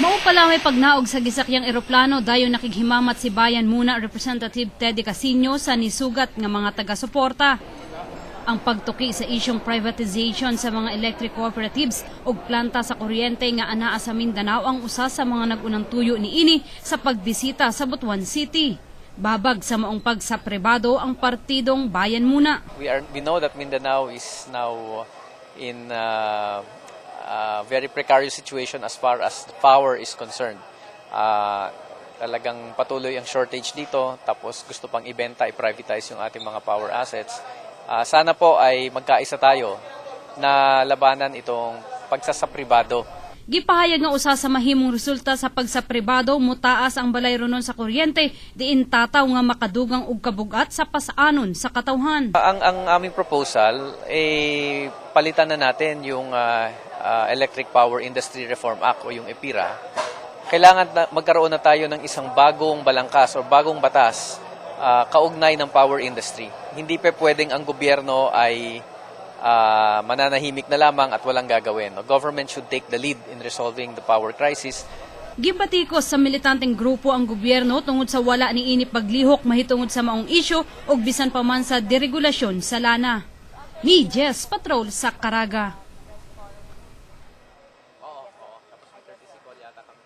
Mao pala may pagnaog sa gisakyang eroplano dayon nakighimamat si Bayan Muna Representative Teddy Casino sa nisugat nga mga taga-suporta. Ang pagtuki sa isyong privatization sa mga electric cooperatives ug planta sa kuryente nga anaa sa Mindanao ang usa sa mga nagunang tuyo niini sa pagbisita sa Butuan City. Babag sa maong pagsapribado ang partidong Bayan Muna. We know that Mindanao is now in very precarious situation as far as the power is concerned. Talagang patuloy ang shortage dito, tapos gusto pang ibenta, i-privatize yung ating mga power assets. Sana po ay magkaisa tayo na labanan itong pagsasapribado. Gipahayag nga usa sa mahimong resulta sa pagsapribado, mutaas ang balay runon sa kuryente, diin tataw nga makadugang og kabugat sa pasanon sa katawhan. Ang aming proposal ay palitan na natin yung Electric Power Industry Reform Act o yung EPIRA. Kailangan na magkaroon na tayo ng isang bagong balangkas o bagong batas kaugnay ng power industry. Hindi pa pwedeng ang gobyerno ay mananahimik na lamang at walang gagawin. The government should take the lead in resolving the power crisis. Gibatikos sa militanteng grupo ang gobyerno tungod sa wala niini paglihok mahitungod sa maong isyu ug bisan pa man sa deregulasyon sa lana. Ni Jess Patrol sa Caraga.